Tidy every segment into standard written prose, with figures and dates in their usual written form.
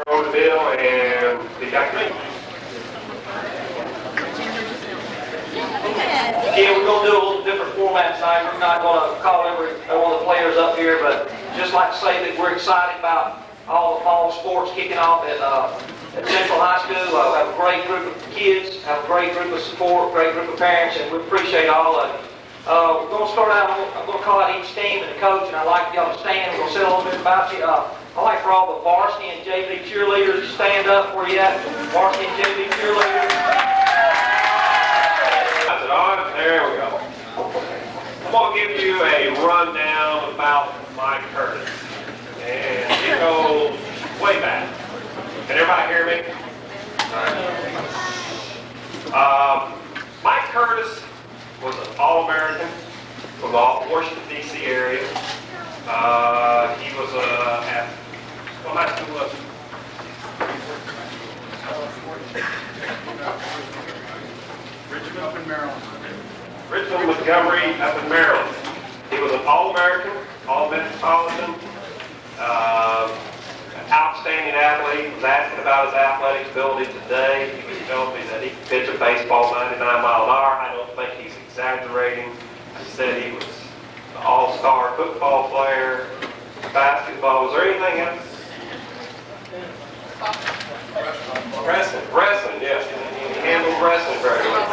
Over to Bill and be back to me. Yeah, we're going to do a little different format tonight. We're not going to call every one of the players up here, but just like to say that we're excited about all the fall sports kicking off at Central High School. We have a great group of kids, have a great group of support, great group of parents, and we appreciate all of it. We're going to start out, I'm going to call out each team and the coach, and I'd like y'all to stand. We're going to say a little bit about you. I'd like for all the varsity and JV cheerleaders to stand up where you at. Varsity and JV cheerleaders. That's it on. There we go. I'm going to give you a rundown about Mike Curtis. And it goes way back. Can everybody hear me? All right. Mike Curtis was an All-American from the Washington, D.C. area. He was at what high school was he? Richmond up in Maryland. Richmond Montgomery up in Maryland. He was an All-American, All-Metropolitan, outstanding athlete. He was asking about his athletic ability today. He was telling me that he could pitch a baseball 99 mile an hour. I don't think he's exaggerating. He said he was an all-star football player, basketball. Was there anything else? Wrestling, yes. He handled wrestling very well.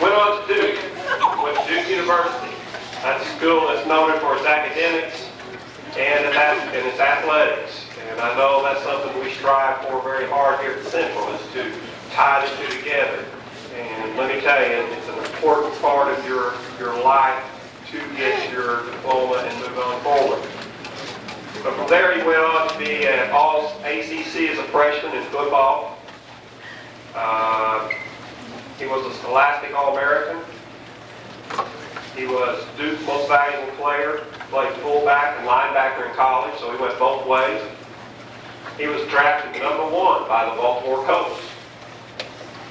Went on to Duke. Went to Duke University. That's a school that's noted for its academics and its athletics. And I know that's something we strive for very hard here at Central, is to tie the two together. And let me tell you, it's an important part of your life to get your diploma and move on forward. But from there he went on to be at All ACC as a freshman in football. He was a Scholastic All-American. He was Duke's most valuable player. Played fullback and linebacker in college, so he went both ways. He was drafted #1 by the Baltimore Colts.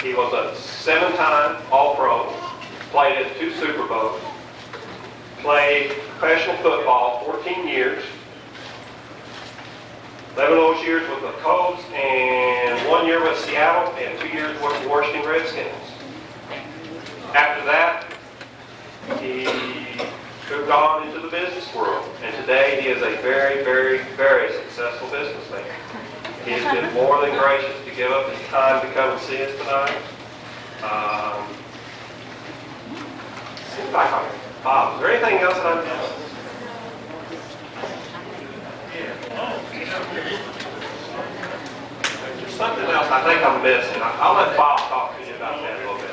He was a 7-time All-Pro. Played in 2 Super Bowls. Played professional football 14 years. 11 of those years with the Colts, and 1 year with Seattle, and 2 years with the Washington Redskins. After that, he moved on into the business world, and today he is a very, very, very successful businessman. He has been more than gracious to give up his time to come and see us tonight. Bob, is there anything else that I'm missing? There's something else I think I'm missing. I'll let Bob talk to you about that a little bit.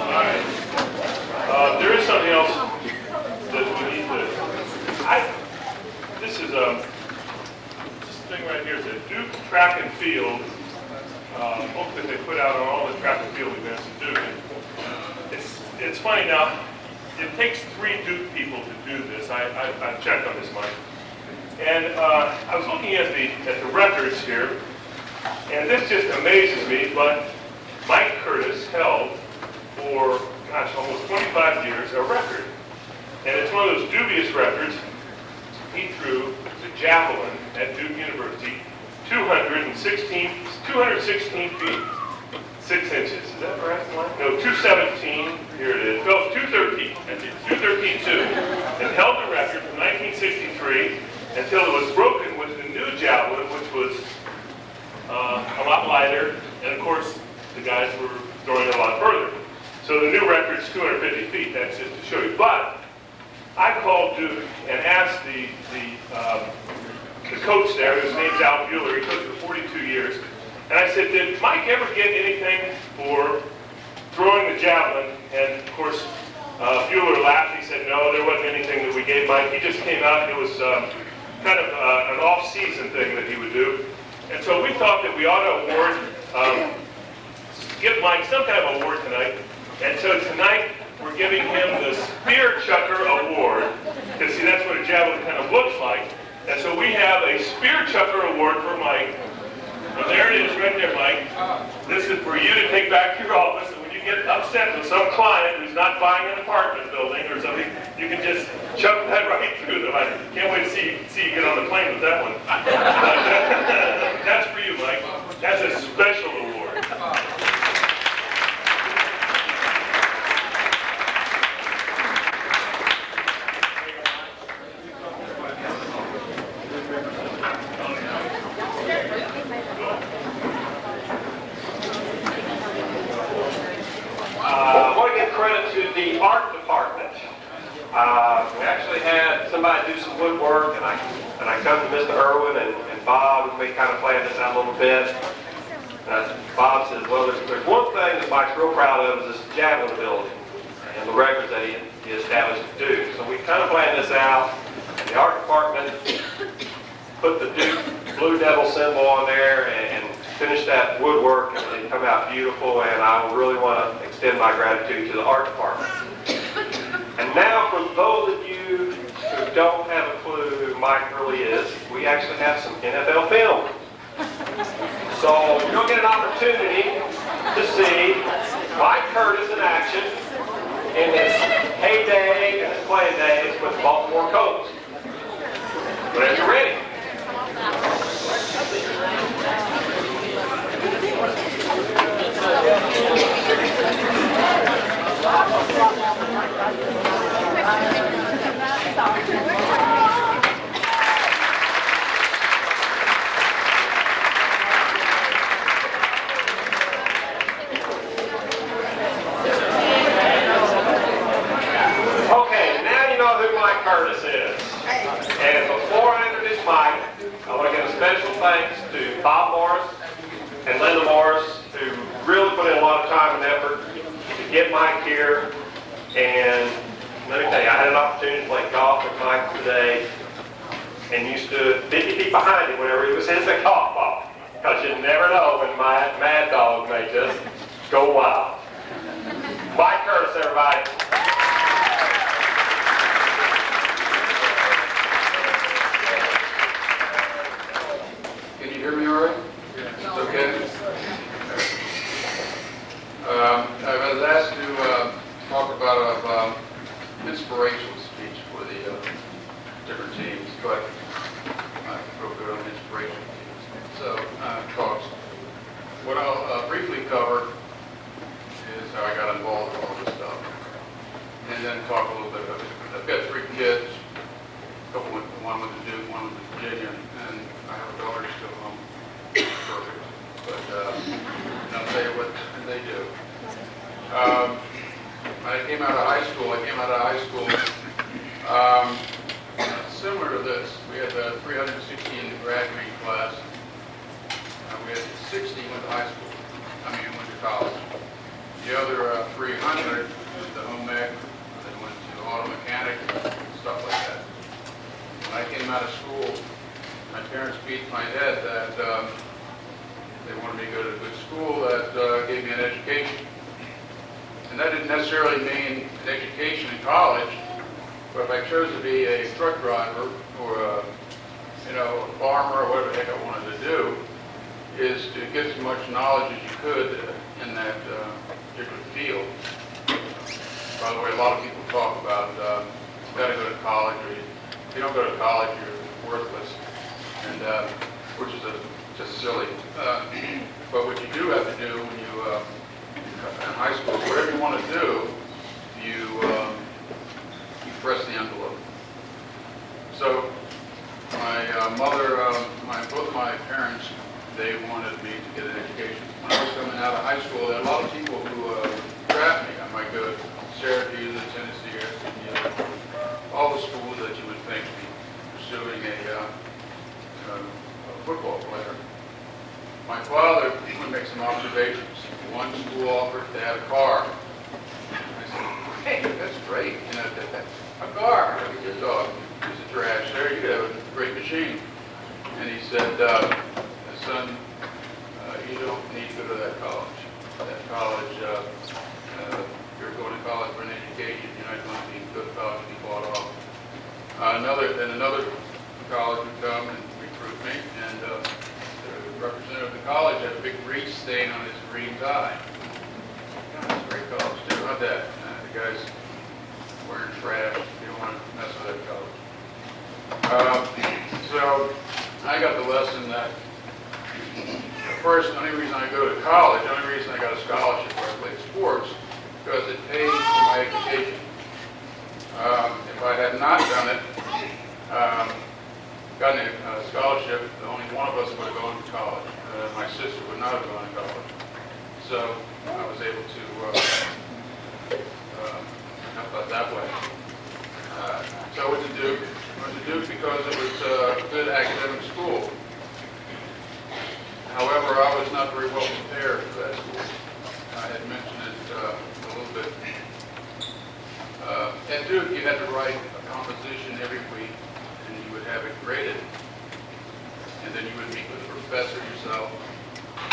All right. There is something else that we need to. This thing right here is a Duke track and field book that they put out on all the track and field events at Duke. It's funny now. It takes 3 Duke people to do this. I checked on this, Mike. And I was looking at the records here, and this just amazes me. But Mike Curtis held for almost 25 years a record, and it's one of those dubious records. He threw the javelin at Duke University 216 feet 6 inches. Is that right? No, 217. Here it is. No, 213. That's it. 213.2, and held the record from 1963 until it was broken with the new javelin, which was a lot lighter, and of course the guys were throwing it a lot further. So the new record's 250 feet. That's just to show you. But I called Duke and asked the coach there, whose name's Al Bueller. He coached for 42 years. And I said, did Mike ever get anything for throwing the javelin? And of course, Bueller laughed. He said, no, there wasn't anything that we gave Mike. He just came out. It was kind of an off-season thing that he would do. And so we thought that we ought to give Mike some kind of award tonight. And so tonight, we're giving him the Spear Chucker Award, because see, that's what a javelin kind of looks like. And so we have a Spear Chucker Award for Mike. And there it is right there, Mike. This is for you to take back to your office, and when you get upset with some client who's not buying an apartment building or something, you can just shove that right through them. I can't wait to see you get on the plane with that one. That's for you, Mike. That's a special award. I want to give credit to the art department. We actually had somebody do some woodwork, and I come to Mr. Irwin and Bob, and we kind of planned this out a little bit. Bob says, well, there's one thing that Mike's real proud of is this javelin ability and the records that he established to do. So we kind of planned this out, and the art department put the Duke Blue Devil symbol on there and finished that woodwork, and it come out beautiful, and I really want to extend my gratitude to the art department. And now, for those of you who don't have a clue who Mike really is, we actually have some NFL film. So you'll get an opportunity to see Mike Curtis in action in his heyday and his playing days with the Baltimore Colts. Whenever you're ready. Okay, now you know who Mike Curtis is. And before I introduce Mike, I want to give a special thanks to Bob Morris and Linda Morris, who really put in a lot of time and effort to get Mike here. And let me tell you, I had an opportunity to play golf with Mike today, and you stood 50 feet behind him whenever he was hitting the golf ball, because you never know when my Mad Dog may just go wild. Mike Curtis, everybody. Can you hear me all right? It's okay? I was asked to talk about an inspirational speech for the different teams, but I'm real good on inspirational teams. So, talks. What I'll briefly cover is how I got involved in all this stuff, and then talk a little bit of it. I've got 3 kids, one with the Duke, one with the Virginia, and I have a daughter still home. Perfect. But I'll tell you what they do. When I came out of high school, similar to this. We had 360 in the graduating class. We had 60 went to college. The other 300 went to home ec, they went to auto mechanic, stuff like that. When I came out of school, my parents beat my head that they wanted me to go to a good school that gave me an education. And that didn't necessarily mean an education in college, but if I chose to be a truck driver or a farmer or whatever the heck I wanted to do, is to get as much knowledge as you could in that particular field. By the way, a lot of people talk about you got to go to college, or if you don't go to college, you're worthless, and which is just silly. But what you do have to do when you in high school, whatever you want to do, you press the envelope. So my mother, both my parents, they wanted me to get an education. When I was coming out of high school, there are a lot of people who draft me. I might go to Syracuse, Tennessee, or all the schools that you would think be pursuing a football player. My father would make some observations. One school offered to have a car. I said, hey, that's great. A car. Your dog. Piece of trash there. You could have a great machine. And he said, son, you don't need to go to that college. That college, you're going to college for an education. You're not going to go to college and be bought off. Another college would come and recruit me, and the representative of the college had a big grease stain on his green tie. That's great. my dad. The guy's wearing trash. You don't want to mess with that college. So I got the lesson that first, the only reason I go to college, the only reason I got a scholarship where I played sports, because it paid for my education. If I had not done it, gotten a scholarship, only one of us would have gone to college. My sister would not have gone to college. So I was able to help out that way. So I went to Duke. I went to Duke because it was a good academic school. However, I was not very well prepared for that school. I had mentioned it a little bit. At Duke, you had to write a composition every week, and you would have it graded. And then you would meet with the professor yourself,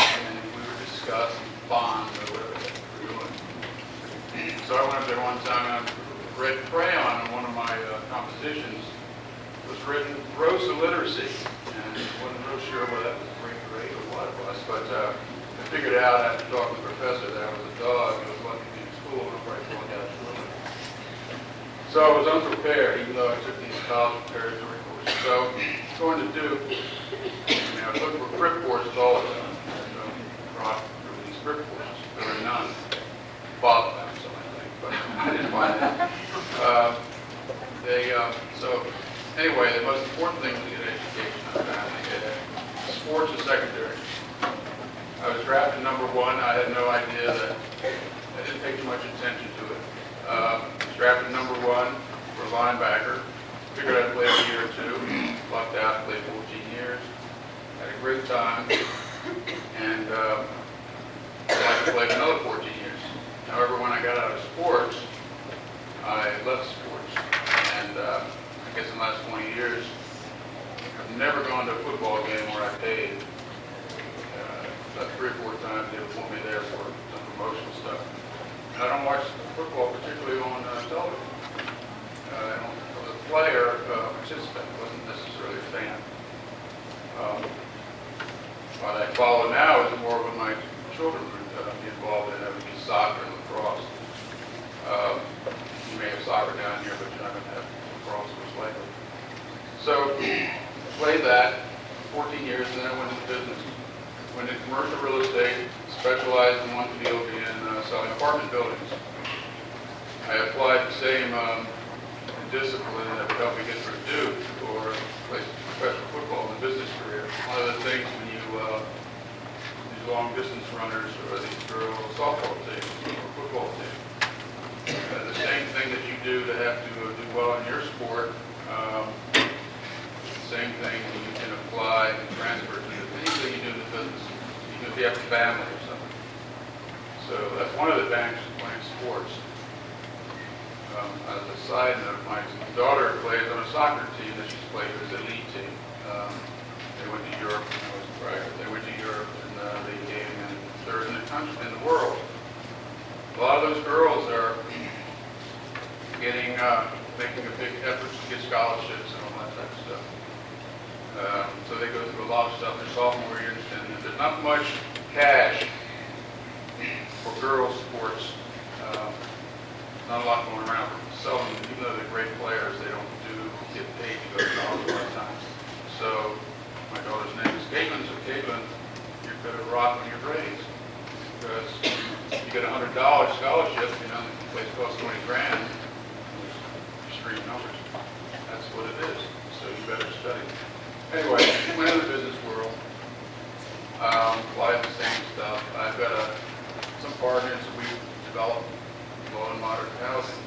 and we would discuss and bond or whatever we were doing. So I went up there one time, and red crayon on one of my compositions was written gross illiteracy. And I wasn't real sure whether that was grade or what it was, but I figured out after talking to the professor that I was a dog who was lucky to be in school and nobody told me I was really. So I was unprepared, even though I took these college preparatory courses. So going to Duke, I was looking for grip courses all the time. Brought through these grip courses. There were none. Bob found some, I think, but I didn't find that. So anyway, the most important thing was to get education. I found sports is secondary. I was drafted number 1. I had no idea that, I didn't pay too much attention to it. Was drafted number 1 for linebacker. Figured I'd play a year or two. Lucked out, played 14 years. Had a great time. And I'd like to play another 14 years. However, when I got out of sports, I left sports. And I guess in the last 20 years, I've never gone to a football game where I paid. About 3 or 4 times they would want me there for some promotional stuff. And I don't watch football particularly on television. I was a player, participant, wasn't necessarily a fan. What I follow now is more what my children would be involved in. That would be soccer and lacrosse. You may have soccer down here, but you're not going to have lacrosse most likely. So played that 14 years, and then I went into business. Went into commercial real estate, specialized in one field in selling apartment buildings. I applied the same discipline that would help me get through Duke or play professional football in the business career. One of the things when you, these long distance runners or these girls softball teams or football teams, the same thing that you do to have to do well in your sport, same thing you can apply and transfer to anything you do in the business, even if you have a family or something. So that's one of the advantages of playing sports. As a side note, my daughter plays on a soccer team that she's played with, an elite team. They went to Europe, and I was private. They went to Europe and they came in third in the country, in the world. A lot of those girls are getting, making a big effort to get scholarships and all that type of stuff. So they go through a lot of stuff. Their sophomore year, and there's not much cash for girls' sports. Not a lot going around. Seldom, even though they're great players, they don't get paid to go to college a lot of times. So my daughter's name is Caitlin. So Caitlin, you're better rock on your grades because you get a $100 scholarship. You know, the place costs 20 grand. Extreme numbers. That's what it is. So you better study. Anyway, went into the business world. Applied the same stuff. I've got some partners that we've developed low and moderate housing,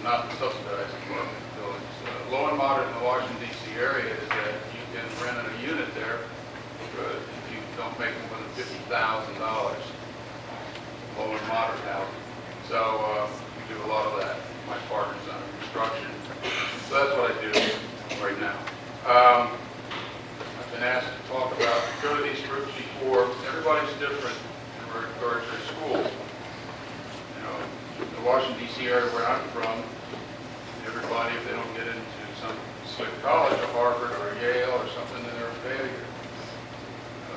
not subsidized apartment buildings. Low and moderate in the Washington, D.C. area is that you can rent a unit there if you don't make more than $50,000. Low and moderate housing. So we do a lot of that. My partner's under construction. So that's what I do right now. I've been asked to talk about, go to these groups before. Everybody's different in regards to their schools. The Washington, D.C. area where I'm from, everybody, if they don't get into some slick college, a Harvard or a Yale or something, then they're a failure.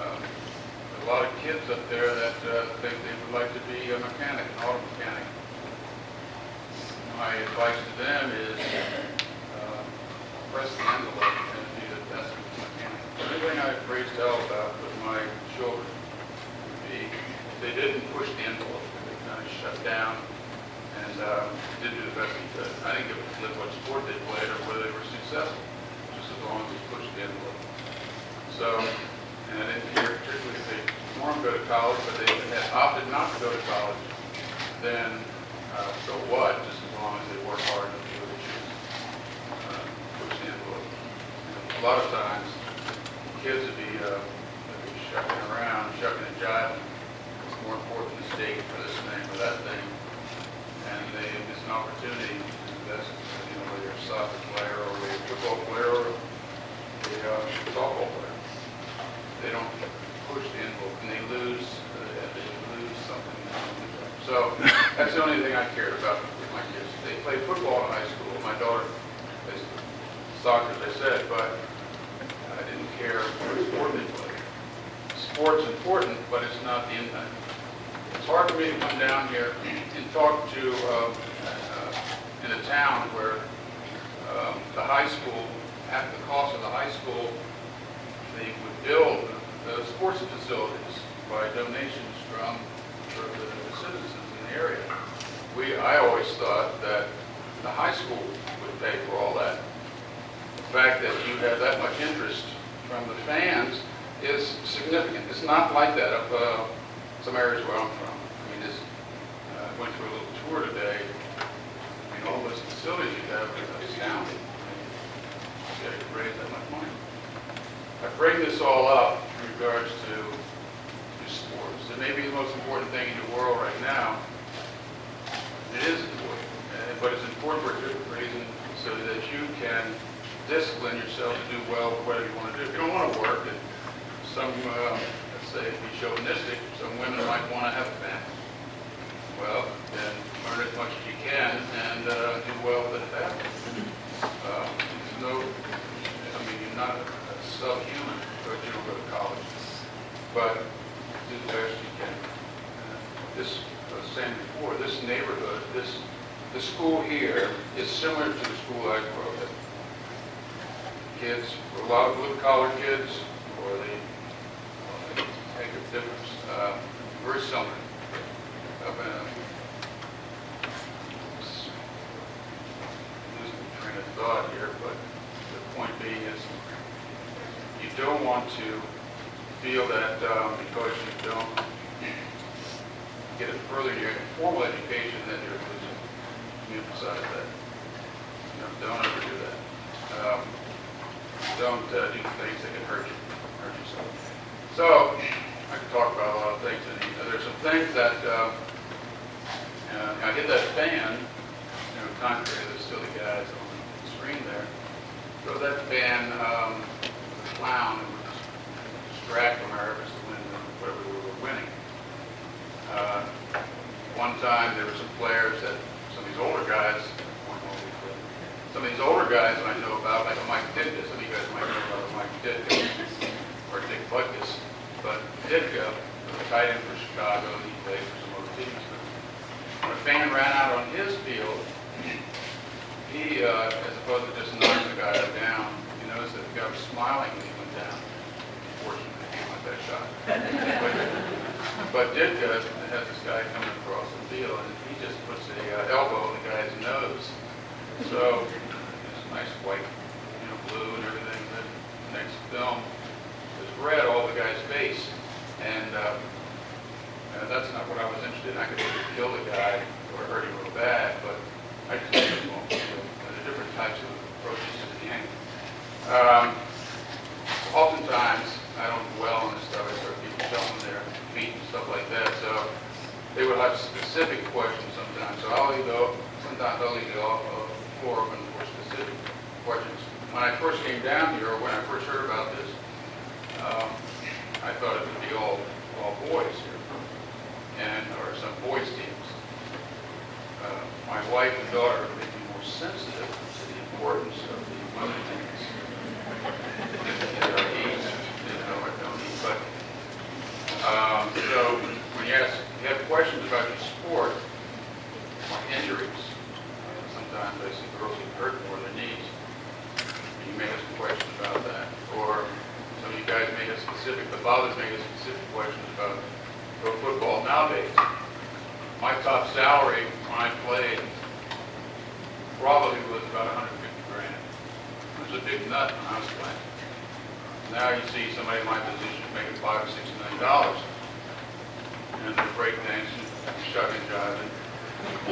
A lot of kids up there that think they would like to be a mechanic, an auto mechanic. advice to them is press the envelope and do the best you can. The only thing I raised hell about with my children would be if they didn't push the envelope, they kind of shut down and did do the best they could. I didn't give a flip what sport they played or whether they were successful, just as long as they pushed the envelope. So, and I didn't care particularly if they want to go to college, but they had opted not to go to college, then so what, just as long as they work hard enough to do what they choose. Push the envelope. A lot of times, kids would be shucking around, shucking and jiving. It's more important to stay for this thing or that thing. And they miss an opportunity to invest, whether you're a soccer player or a football player or a softball player. They don't push the envelope and they lose something. So that's the only thing I cared about with my kids. They played football in high school. My daughter plays soccer, as I said, but I didn't care what sport they played. Sport's important, but it's not the impact. It's hard for me to come down here and talk to in a town where the high school, at the cost of the high school, they would build the sports facilities by donations from the citizens in the area. I always thought that the high school would pay for all that. The fact that you have that much interest from the fans is significant. It's not like that up some areas where I'm from. I mean, I went through a little tour today. I mean, all those facilities you have is astounding. You could raise that much money. I bring this all up in regards to sports. It may be the most important thing in your world right now. It is important, but it's important for a different reason, so that you can discipline yourself to do well with whatever you want to do. If you don't want to work, and some, let's say, be chauvinistic, some women might want to have a family. Well, then learn as much as you can and do well with the family. You're not a subhuman because you don't go to college, but do the best you can. This, I was saying before, this neighborhood, the school here is similar to the school I grew up in. Kids, a lot of blue-collar kids, or they make a difference. Very similar. Up in losing the train of thought here, but the point being is you don't want to feel that because you don't get it further in your formal education that you're losing. You emphasize that. Don't ever do that. Don't do things that can hurt yourself. So I could talk about a lot of things. And there's some things that I hit that fan, contrary to the silly guys on the screen there. So that fan, the clown, would distract from our efforts to win whatever we were winning. One time there were some players that some of these older guys I know about, like Mike Ditka. Some of you guys might know about Mike Ditka or Dick Butkus. But Ditka was a tight end for Chicago, and he played for some other teams. But when a fan ran out on his field, he, as opposed to just knocking the guy down, you noticed that the guy was smiling when he went down. Fortunately, he didn't like that shot. But Ditka has this guy coming across the field, and he just puts an elbow in the guy's nose. So it's nice white, blue and everything. The next film was red all the guy's face, and that's not what I was interested in. I could either kill the guy or hurt him real bad, but I just didn't want to. There are different types of approaches to the game. Oftentimes, I don't dwell on this stuff. I start people shuffling their feet and stuff like that. So they would have specific questions sometimes. So sometimes I'll leave the floor open for specific questions. When I first came down here, or when I first heard about this, I thought it would be all boys here, or some boys teams. My wife and daughter are making more sensitive to the importance of the women teams. They are eats, I don't eat, but so when you have questions about your sport or injuries, sometimes sometimes I see girls get hurt more than their knees. You may have some questions about that. Or some of you guys may have the fathers may have specific questions about pro football nowadays. My top salary when I played probably was about 150 grand. It was a big nut when I was playing. Now you see somebody in my position making $5 or $6 million. And they're breakdancing, shucking, jiving,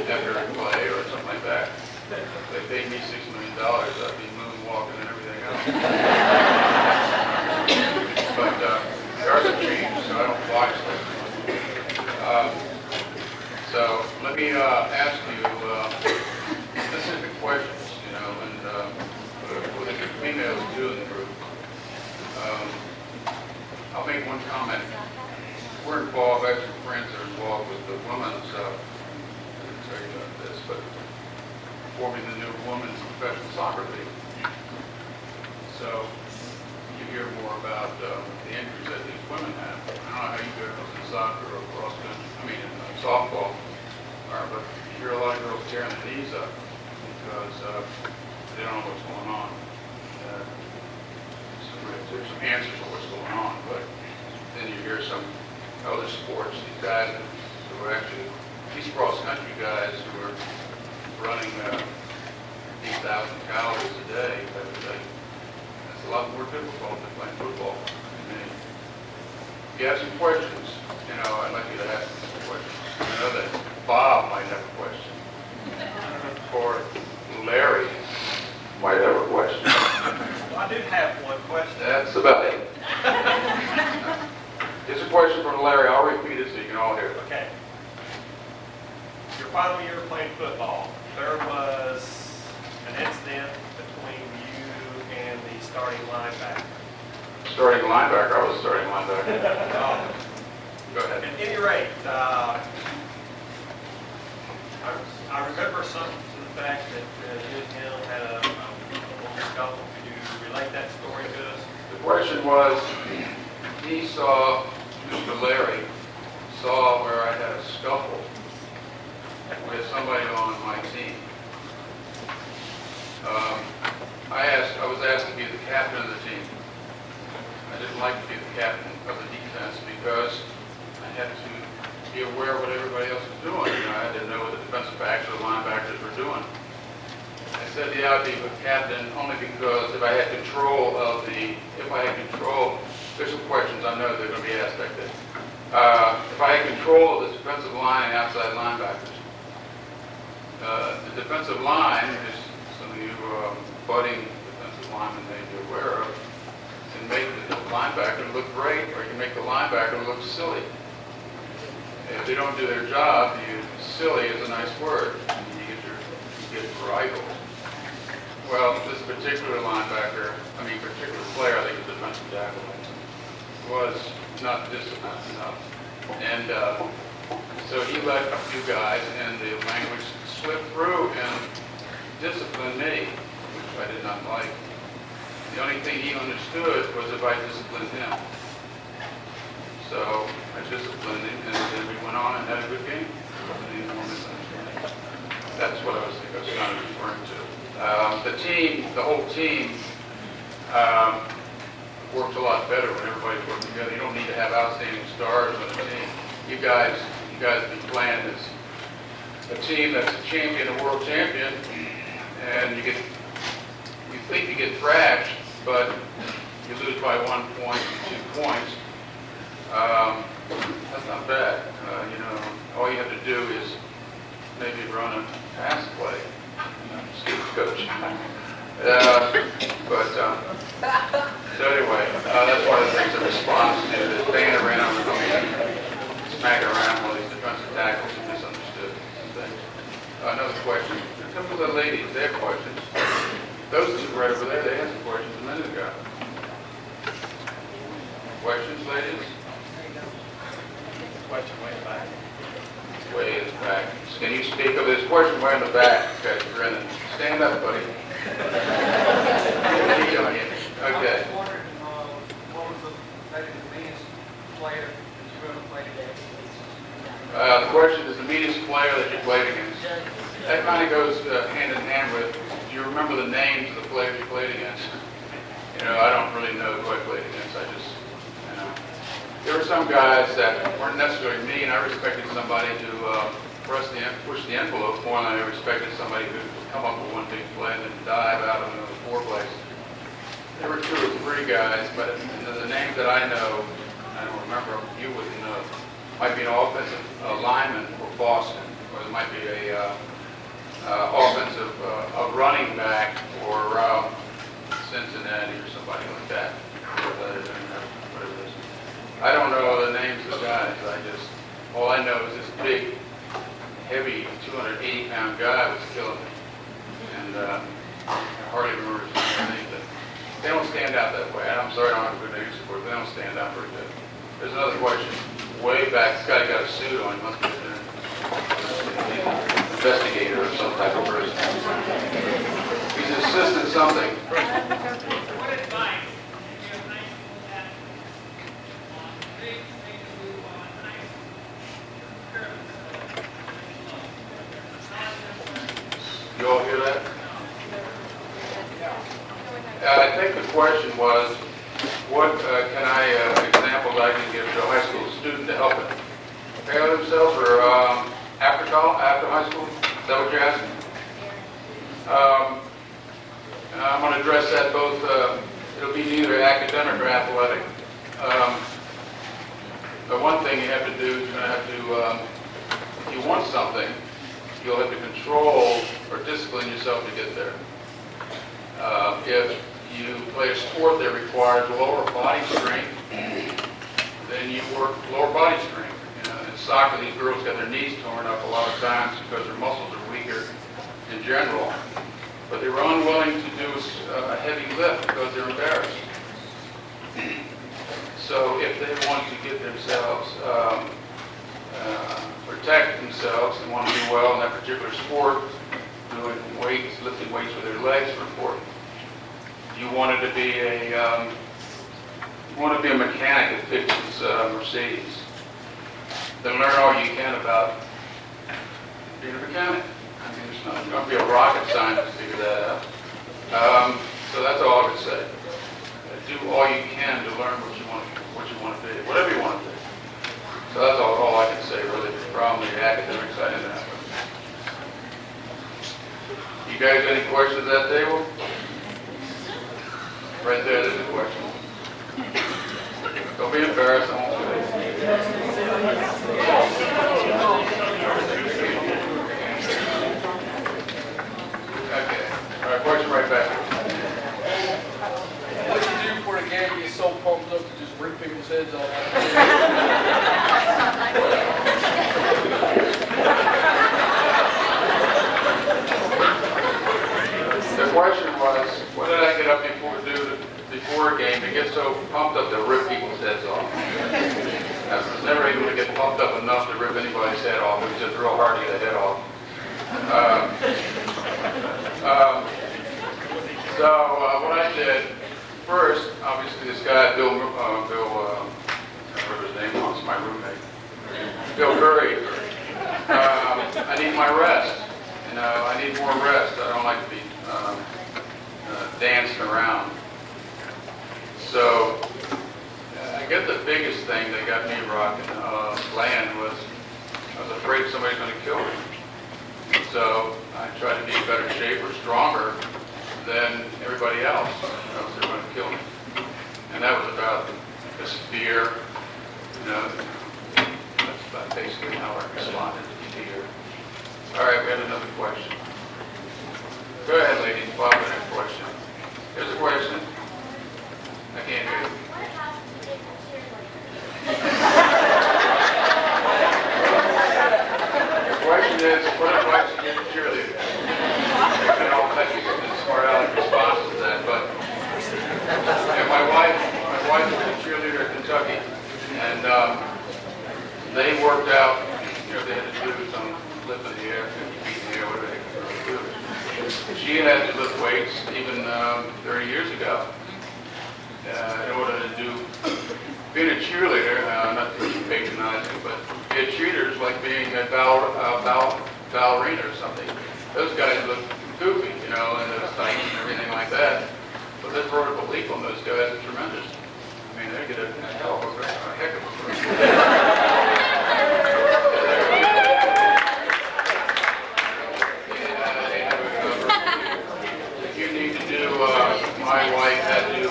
after a play or something like that. If they paid me $6 million, I'd be moonwalking and everything else. But there are some changes, so I don't watch them. So let me ask you specific questions, and for the females too in the group. I'll make one comment. We're involved, I have some friends that are involved with the women's, I didn't tell you about this, but forming the new women's professional soccer league. So you hear more about the injuries that these women have. I don't know how you girls in soccer or cross country, in softball are, but you hear a lot of girls tearing their knees up because they don't know what's going on. There's some answers to what's going on, but then you hear some other sports, these guys who are actually, these cross-country guys who are running 8,000 calories a day, that's a lot more difficult than playing football. If you have some questions, I'd like you to ask some questions. I know that Bob might have a question, or Larry might have a question. I do have one question. That's about it. Here's a question from Larry. I'll repeat it so you can all hear it. Okay. Your final year playing football, there was an incident between you and the starting linebacker. Starting linebacker? I was starting linebacker. Go ahead. At any rate, I remember something to the fact that you and him had a little scuffle. Could you relate that story to us? The question was, he saw, Mr. Larry saw where I had a scuffle with somebody on my team. I was asked to be the captain of the team. I didn't like to be the captain of the defense because I had to be aware of what everybody else was doing. I didn't know what the defensive backs or the linebackers were doing. I said, I'd be the captain only because if I had control, there's some questions I know they're going to be asked like this. If I had control of the defensive line and outside linebackers, the defensive line, as some of you budding defensive linemen may be aware of, can make the linebacker look great, or you can make the linebacker look silly. If they don't do their job, silly is a nice word. You get varietal. Well, this particular particular player, I think the defensive tackle, was not disciplined enough. And so he let a few guys, and the language slipped through and disciplined me, which I did not like. The only thing he understood was if I disciplined him. So I disciplined him, and then we went on and had a good game. That's what I was kind of referring to. The whole team works a lot better when everybody's working together. You don't need to have outstanding stars on the team. You guys be playing as a team that's a champion, a world champion, and you think you get thrashed, but you lose by 1 point, 2 points. That's not bad. All you have to do is maybe run a pass play. Excuse coach. So anyway, that's one of the things that responds to is banging around, smacking around all these defensive tackles and misunderstood things. Another question. A couple of the ladies, they have questions. Those two right over there, they asked questions a minute ago. Questions, ladies? Question way back. Way in the back. Can you speak of this question way in the back? Okay, Brennan. Stand up, buddy. Okay. What was maybe the meanest player that you ever played against? The question is the meanest player that you played against. that kind of goes hand in hand with, do you remember the names of the players you played against? You know, I don't really know who I played against. I just, you know. There were some guys that weren't necessarily me, and I respected somebody to push the envelope more than I respected somebody who would come up with one big play and then dive out of another four plays. There were 2 or 3 guys, but the names that I know, I don't remember, you wouldn't know. Might be an offensive lineman for Boston, or there might be a offensive running back for Cincinnati or somebody like that. Whatever it is. I don't know the names of the guys. All I know is this big, heavy, 280-pound guy was killing me. And I hardly remember his name. But they don't stand out that way. I'm sorry I don't have a good answer for it, but they don't stand out very good. There's another question. Way back, this guy got a suit on. He must be an investigator or some type of person. He's assistant something. What advice do you have high school that on big things to move on high school? You all hear that? I think the question was, what examples I can give to a high school student to help them prepare themselves for after high school? Is that what you're asking? I'm going to address that both. It'll be neither academic or athletic. The one thing you have to do is you're going to have to, if you want something, you'll have to control or discipline yourself to get there. If you play a sport that requires lower body strength, then you work lower body strength. In soccer, these girls get their knees torn up a lot of times because their muscles are weaker in general. But they were unwilling to do a heavy lift because they're embarrassed. So if they want to get themselves, protect themselves and want to do well in that particular sport, doing weights, lifting weights with their legs are important. You wanted to be a mechanic that fixes Mercedes. Then learn all you can about being a mechanic. I mean, it's not going to be a rocket scientist to figure that out. So that's all I would say. Do all you can to learn what you want to be, whatever you want to be. So that's all I can say, really, from the academic side of that. You guys any questions at that table? Right there, there's a question. Don't be embarrassed, I won't say it. Okay, all right, question right back. What do you do before the game? Get so pumped up to just rip people's heads off? The question was, what did I get up before a game to get so pumped up to rip people's heads off? I was never able to get pumped up enough to rip anybody's head off. It was just real hard to get a head off. So what I did first, obviously, this guy Bill, I remember his name was my roommate, Bill Curry. I need my rest. I need more rest. I don't like to be dancing around. So I guess the biggest thing that got me rocking land was I was afraid somebody's going to kill me. So I tried to be in better shape or stronger than everybody else. Else they're going to kill me. And that was about this fear. That's about basically how I responded to fear. All right, we have another question. Go ahead, lady. Bob, the next question. Here's a question. I can't hear you. The question is, what advice do you give a cheerleader? I don't think you can smart aleck response to that, but my wife was a cheerleader at Kentucky, and they worked out, they had to do some lift in the air, 50 feet in the air, whatever they could do. She had to lift weights even 30 years ago in order to do, being a cheerleader, not to be patronizing, but be a cheerleader is like being a ballerina or something. those guys look goofy, you know, and those tights and everything like that. But the vertical leap on those guys is tremendous. I mean, they get a hell of a heck of a you need to do, my wife had to be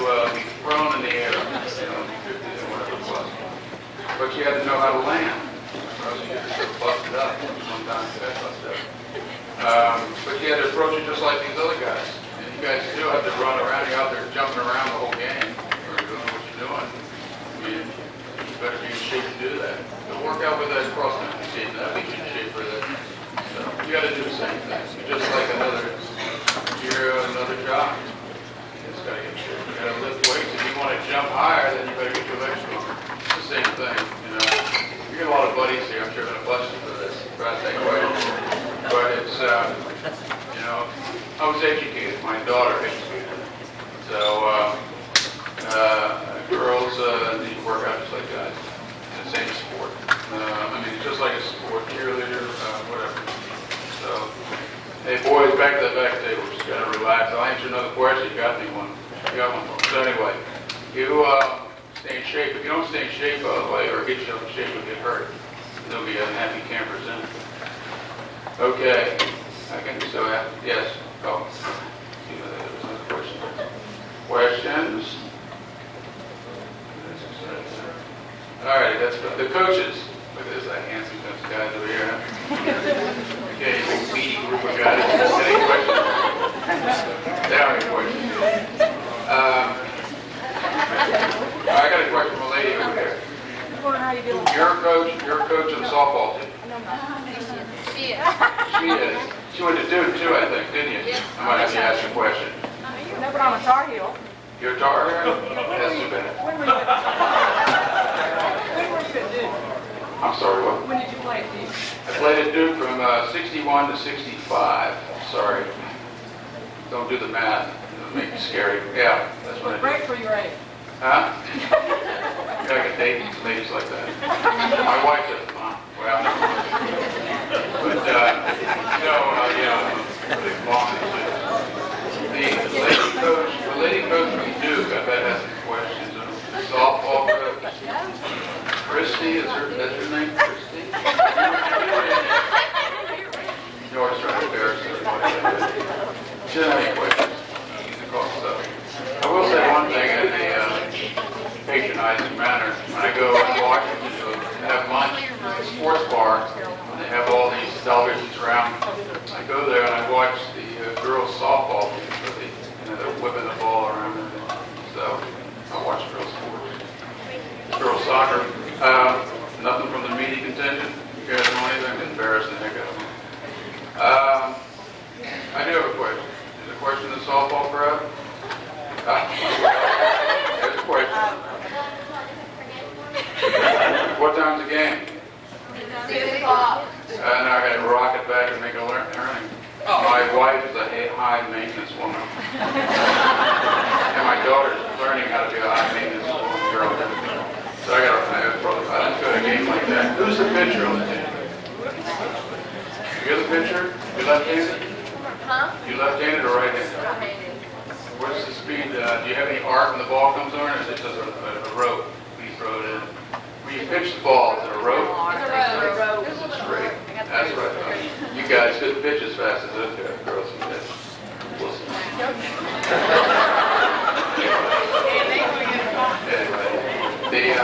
thrown in the air, you know, 50 or whatever it was. But she had to know how to land. Or else you get just busted up. Sometimes you got busted up. But you had to approach it just like these other guys. And you guys do have to run around. You're out there jumping around the whole game. Or you're doing what you're doing. I mean, you better be in shape to do that. But work out with that cross-country team. That'll be in shape for that. So you got to do the same thing. Just like another job. You just got to get in shape. You got to lift weights. If you want to jump higher, then you better get your legs strong. It's the same thing, you know. You get a lot of buddies here. I'm sure going to bless you for this. But it's, you know, I was educated. My daughter educated. So, girls need to work out just like guys. It's the same sport. I mean, it's just like a sport, cheerleader, whatever. So, hey boys, back to the back table. Just gotta relax. I'll answer another question. You got me one. You got one more. So anyway, you stay in shape. If you don't stay in shape, by the way, or get yourself in shape, you'll get hurt. There'll be unhappy campers in. Okay. I can so yes. Oh. Questions? All right, that's the coaches. Look at this, that handsome guys over here. Okay, big meaty group of guys. Any questions? There are any questions. I got a question from a lady over there. How you doing? You're a coach of the softball team. She is. She is. She went to Duke too, I think, didn't you? Yes. I might have to ask you a question. No, but I'm a Tar Heel. You're a Tar Heel? That's too bad. When were you at Duke? I'm sorry, what? When did you play at Duke? I played at Duke from 61 to 65. Sorry. Don't do the math. It'll make me scary. Yeah, that's what I Great did. for your age. Huh? I can date ladies like that. My wife doesn't mind. Well, but, pretty long. The lady coach from Duke, I bet has some questions. Softball coach. Christy, that's her name? Christy? You always try to embarrass her. She doesn't have any questions. She's a call, so. I will say one thing in a patronizing manner. When I go to Washington to have lunch at the sports bar, and they have all these televisions around, I go there and I watch the girls softball team. They're whipping the ball around. So I watch girls sports. Girls soccer. Nothing from the media contingent. You guys know anything? Embarrassing the heck out of me. I do have a question. Is a question in the softball crowd? There's a question. What time's the game? 6 o'clock. Now I got to rock it back and make a learning. My wife is a high maintenance woman. And my daughter's learning how to be a high maintenance girl. So I didn't go to a game like that. Who's the pitcher on the team? You're the pitcher? You left-handed? Huh? You left-handed or right-handed? What's the speed? Do you have any arc when the ball comes on, or is it just a rope? You throw it in. When you pitch the ball, is it a rope? It's a road. Is it straight? That's right. You guys couldn't pitch as fast as those girls can pitch. We'll see. Anyway,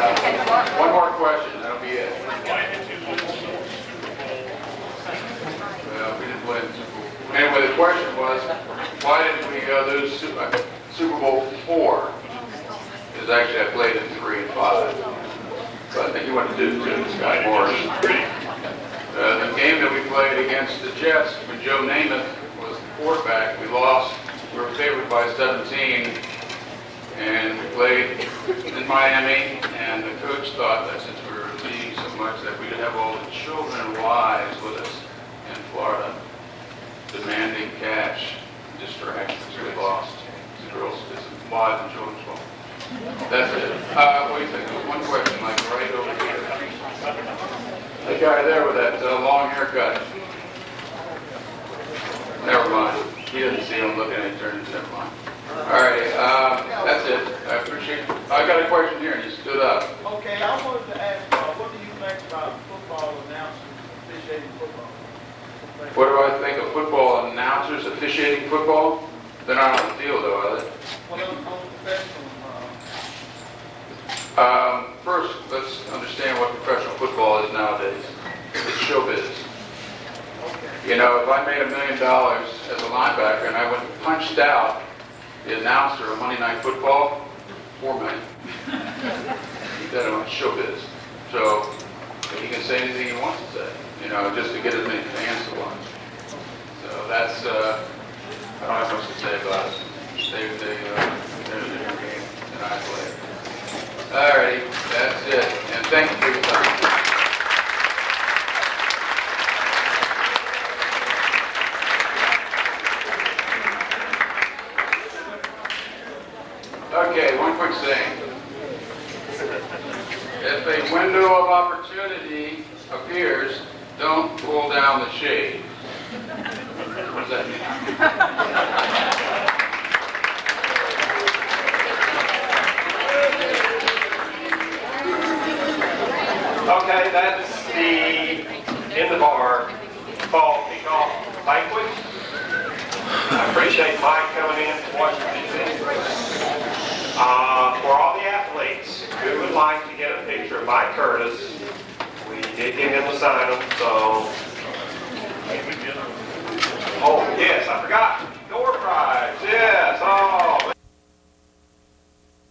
one more question, that'll be it. Why did you lose? Well, we didn't win Super Bowl. Anyway, the question was, why didn't we lose Super Bowl 4? Because actually I played in 3 and 5. But I think you went to Duke too, Scott Morris. The game that we played against the Jets, when Joe Namath was the quarterback, we lost. We were favored by 17. And we played in Miami, and the coach thought that since we were leading so much that we could have all the children and wives with us in Florida, demanding cash, distractions. We lost. The girls, it's wives and children's fault. That's it. What do you think? There's one question, like right over here. The guy there with that long haircut. I'm looking at it, turning, never mind. All right, that's it. I appreciate it. I got a question here, and you stood up. Okay, I wanted to ask, what do you think about football announcers officiating football? What do I think of football announcers officiating football? They're not on the field, though, are they? Well, on professional, First, let's understand what professional football is nowadays. It's showbiz. okay. You know, if I made $1 million as a linebacker and I went and punched out the announcer of Monday Night Football, $4 million. Keep that on showbiz. So he can say anything he wants to say, you know, just to get as many fans to watch. So that's, I don't have much to say about it. They're a different game than I play. All righty, that's it. And thank you for your time. Okay, one quick thing. If a window of opportunity appears, don't pull down the shade. What does that mean? Okay, that's the in the bar fall kickoff banquet. I appreciate Mike coming in to watch these things. For all the athletes who would like to get a picture of Mike Curtis, we did get him to sign them, so. Oh, yes, I forgot. Door prize, yes, oh,